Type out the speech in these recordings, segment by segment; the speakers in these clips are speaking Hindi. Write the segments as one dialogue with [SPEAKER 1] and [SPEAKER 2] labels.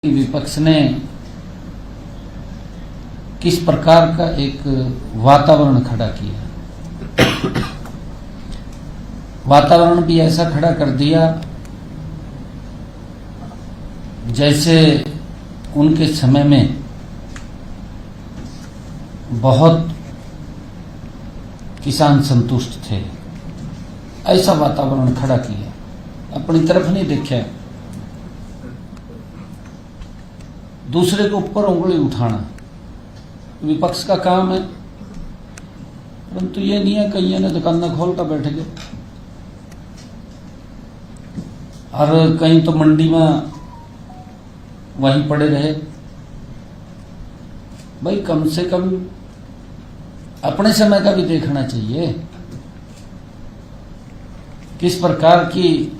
[SPEAKER 1] विपक्ष ने किस प्रकार का एक वातावरण खड़ा किया। वातावरण भी ऐसा खड़ा कर दिया जैसे उनके समय में बहुत किसान संतुष्ट थे। ऐसा वातावरण खड़ा किया, अपनी तरफ नहीं देखा, दूसरे के ऊपर उंगली उठाना विपक्ष का काम है। परंतु ये नहीं है कहीं ने दुकान खोल कर बैठ गए और कहीं तो मंडी में वहीं पड़े रहे। भाई कम से कम अपने समय का भी देखना चाहिए। किस प्रकार की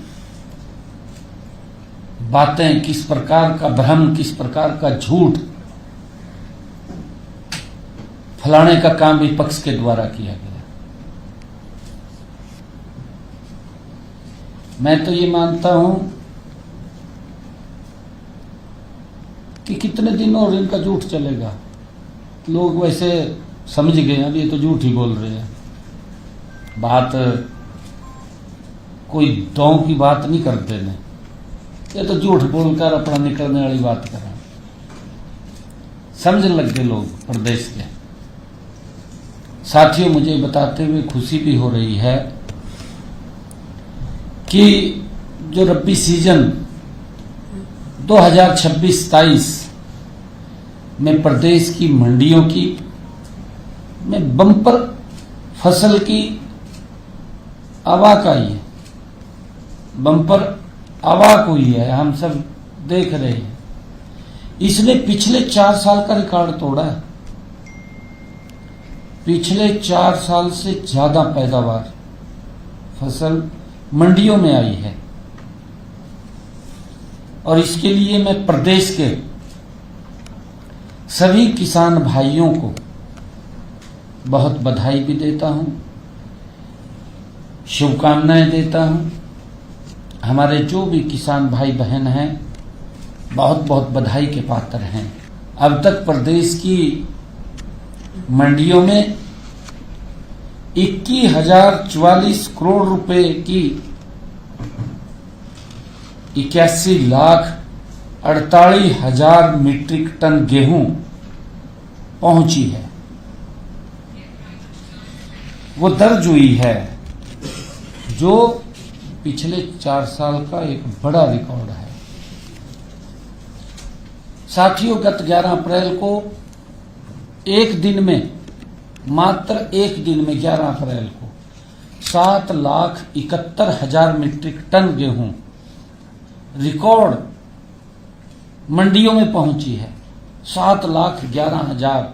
[SPEAKER 1] बातें, किस प्रकार का भ्रम, किस प्रकार का झूठ फैलाने का काम विपक्ष के द्वारा किया गया। मैं तो ये मानता हूं कि कितने दिन और इनका झूठ चलेगा। लोग वैसे समझ गए अब ये तो झूठ ही बोल रहे हैं। बात कोई दौं की बात नहीं करते ने, ये तो झूठ बोलकर अपना निकलने वाली बात कर रहे हैं। समझ लग गए लोग प्रदेश के। साथियों, मुझे बताते हुए खुशी भी हो रही है कि जो रबी सीजन 2026-27 में प्रदेश की मंडियों की में बम्पर फसल की आवाक आई है, बम्पर आवाक हुई है, हम सब देख रहे हैं। इसने पिछले 4 साल का रिकॉर्ड तोड़ा है। पिछले 4 साल से ज्यादा पैदावार फसल मंडियों में आई है और इसके लिए मैं प्रदेश के सभी किसान भाइयों को बहुत बधाई भी देता हूं, शुभकामनाएं देता हूं। हमारे जो भी किसान भाई बहन हैं बहुत बहुत बधाई के पात्र हैं। अब तक प्रदेश की मंडियों में 21,044 करोड़ रुपए की 81,48,000 मीट्रिक टन गेहूं पहुंची है। वो दर्ज हुई है जो पिछले 4 साल का एक बड़ा रिकॉर्ड है। साथियों, गत 11 अप्रैल को एक दिन में, मात्र एक दिन में 11 अप्रैल को 7,71,000 मीट्रिक टन गेहूं रिकॉर्ड मंडियों में पहुंची है। 7,11,000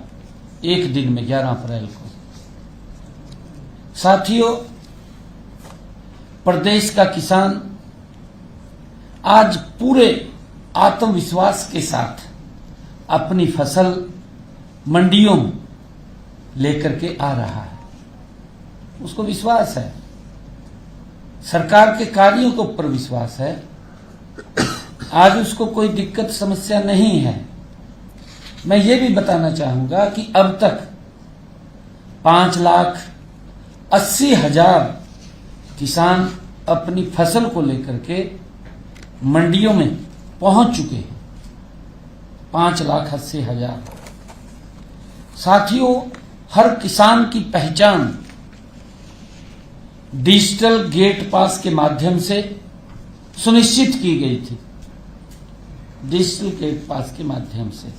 [SPEAKER 1] एक दिन में 11 अप्रैल को। साथियों, प्रदेश का किसान आज पूरे आत्मविश्वास के साथ अपनी फसल मंडियों में लेकर के आ रहा है। उसको विश्वास है, सरकार के कार्यों के ऊपर विश्वास है। आज उसको कोई दिक्कत समस्या नहीं है। मैं ये भी बताना चाहूंगा कि अब तक 5,80,000 किसान अपनी फसल को लेकर के मंडियों में पहुंच चुके हैं। 5,80,000। साथियों, हर किसान की पहचान डिजिटल गेट पास के माध्यम से सुनिश्चित की गई थी। डिजिटल गेट पास के माध्यम से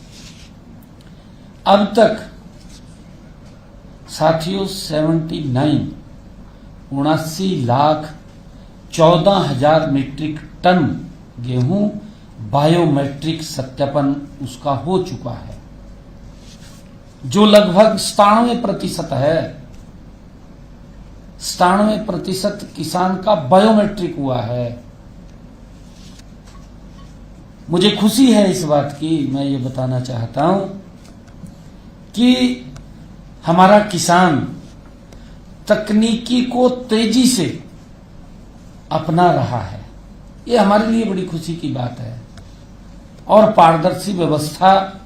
[SPEAKER 1] अब तक साथियों 79,79,14,000 मीट्रिक टन गेहूं बायोमेट्रिक सत्यापन उसका हो चुका है, जो लगभग 97% है। 97% किसान का बायोमेट्रिक हुआ है। मुझे खुशी है इस बात की। मैं ये बताना चाहता हूं कि हमारा किसान तकनीकी को तेजी से अपना रहा है। ये हमारे लिए बड़ी खुशी की बात है। और पारदर्शी व्यवस्था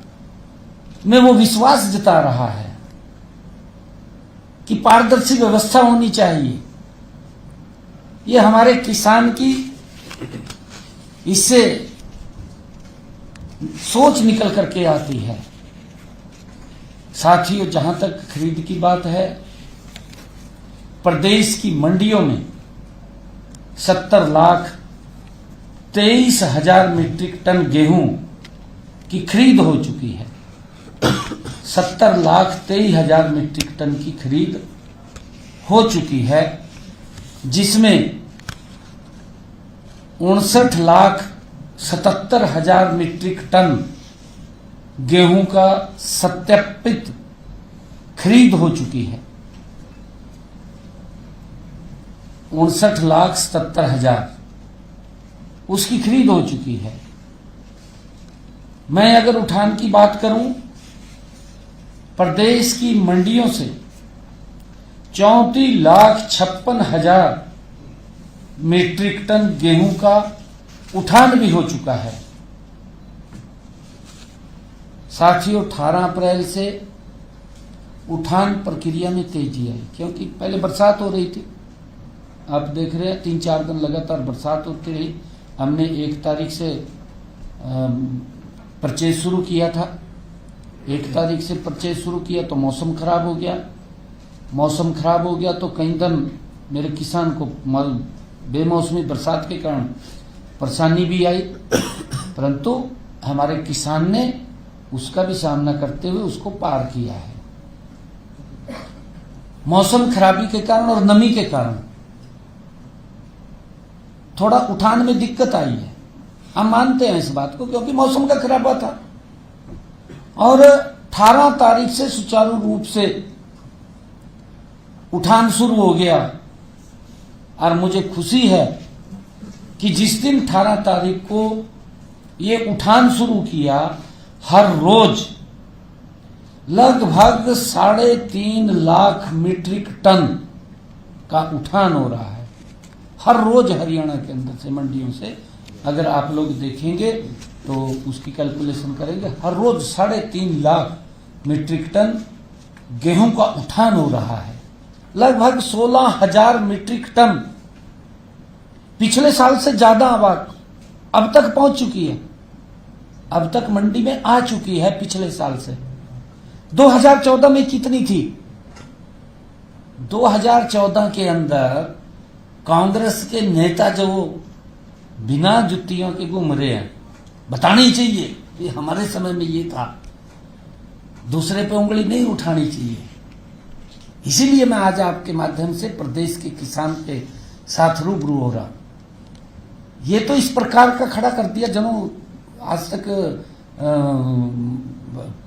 [SPEAKER 1] में वो विश्वास जता रहा है कि पारदर्शी व्यवस्था होनी चाहिए। ये हमारे किसान की इससे सोच निकल करके आती है। साथियों, जहां तक खरीद की बात है, प्रदेश की मंडियों में 70,23,000 मीट्रिक टन गेहूं की खरीद हो चुकी है। 70,23,000 मीट्रिक टन की खरीद हो चुकी है, जिसमें 59,77,000 मीट्रिक टन गेहूं का सत्यापित खरीद हो चुकी है। 59,77,000 उसकी खरीद हो चुकी है। मैं अगर उठान की बात करूं, प्रदेश की मंडियों से 34,56,000 मीट्रिक टन गेहूं का उठान भी हो चुका है। साथियों, 18 अप्रैल से उठान प्रक्रिया में तेजी आई, क्योंकि पहले बरसात हो रही थी। आप देख रहे हैं 3-4 दिन लगातार बरसात होती रही। हमने 1 तारीख से परचेज शुरू किया था। 1 तारीख से परचेज शुरू किया तो मौसम खराब हो गया। मौसम खराब हो गया तो कई दिन मेरे किसान को बेमौसमी बरसात के कारण परेशानी भी आई, परंतु हमारे किसान ने उसका भी सामना करते हुए उसको पार किया है। मौसम खराबी के कारण और नमी के कारण थोड़ा उठान में दिक्कत आई है, हम मानते हैं इस बात को, क्योंकि मौसम का खराबा था। और 18 तारीख से सुचारू रूप से उठान शुरू हो गया। और मुझे खुशी है कि जिस दिन 18 तारीख को ये उठान शुरू किया, हर रोज लगभग 3.5 लाख मीट्रिक टन का उठान हो रहा है। हर रोज हरियाणा के अंदर से, मंडियों से अगर आप लोग देखेंगे तो उसकी कैलकुलेशन करेंगे, हर रोज 3.5 लाख मीट्रिक टन गेहूं का उठान हो रहा है। लगभग 16,000 मीट्रिक टन पिछले साल से ज्यादा आवाज अब तक पहुंच चुकी है, अब तक मंडी में आ चुकी है पिछले साल से। 2014 में कितनी थी? 2014 के अंदर कांग्रेस के नेता जो बिना जुतियों के घूम रहे हैं, बतानी चाहिए कि हमारे समय में ये था। दूसरे पे उंगली नहीं उठानी चाहिए। इसीलिए मैं आज आपके माध्यम से प्रदेश के किसान के साथ रूबरू हो रहा। ये तो इस प्रकार का खड़ा कर दिया, जनों आज तक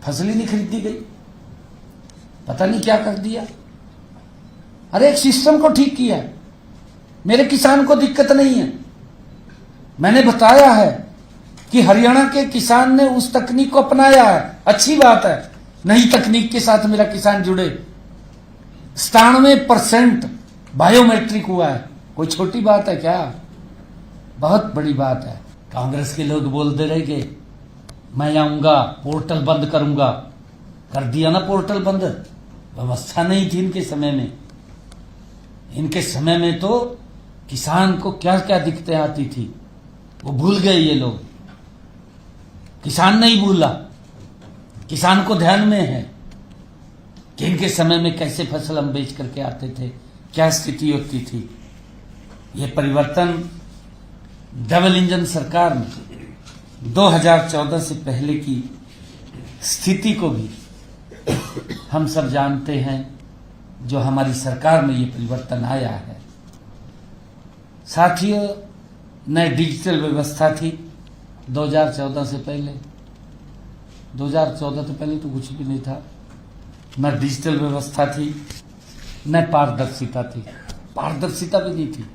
[SPEAKER 1] फसल ही नहीं खरीदी गई, पता नहीं क्या कर दिया। अरे एक सिस्टम को ठीक किया, मेरे किसान को दिक्कत नहीं है। मैंने बताया है कि हरियाणा के किसान ने उस तकनीक को अपनाया है, अच्छी बात है। नई तकनीक के साथ मेरा किसान जुड़े। 97% बायोमेट्रिक हुआ है, कोई छोटी बात है क्या? बहुत बड़ी बात है। कांग्रेस के लोग बोलते रहे कि मैं आऊंगा पोर्टल बंद करूंगा, कर दिया ना पोर्टल बंद। व्यवस्था नहीं थी इनके समय में। इनके समय में तो किसान को क्या क्या दिक्कतें आती थी वो भूल गए ये लोग। किसान नहीं भूला, किसान को ध्यान में है कि इनके समय में कैसे फसल हम बेच करके आते थे, क्या स्थिति होती थी। ये परिवर्तन डबल इंजन सरकार में 2014 से पहले की स्थिति को भी हम सब जानते हैं, जो हमारी सरकार में ये परिवर्तन आया है। साथियों, नई डिजिटल व्यवस्था थी 2014 से पहले। 2014 से पहले तो कुछ भी नहीं था, न डिजिटल व्यवस्था थी, न पारदर्शिता थी। पारदर्शिता भी नहीं थी,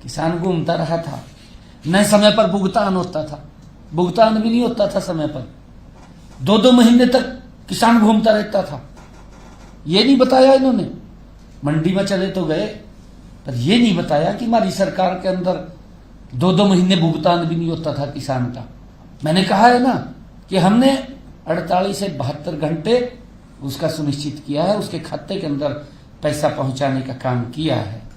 [SPEAKER 1] किसान घूमता रहा था, न समय पर भुगतान होता था, भुगतान भी नहीं होता था समय पर। 2-2 महीने तक किसान घूमता रहता था। ये नहीं बताया इन्होंने, मंडी में चले तो गए, पर ये नहीं बताया कि हमारी सरकार के अंदर 2-2 महीने भुगतान भी नहीं होता था किसान का। मैंने कहा है ना कि हमने 48 से 72 घंटे उसका सुनिश्चित किया है, उसके खाते के अंदर पैसा पहुंचाने का काम किया है।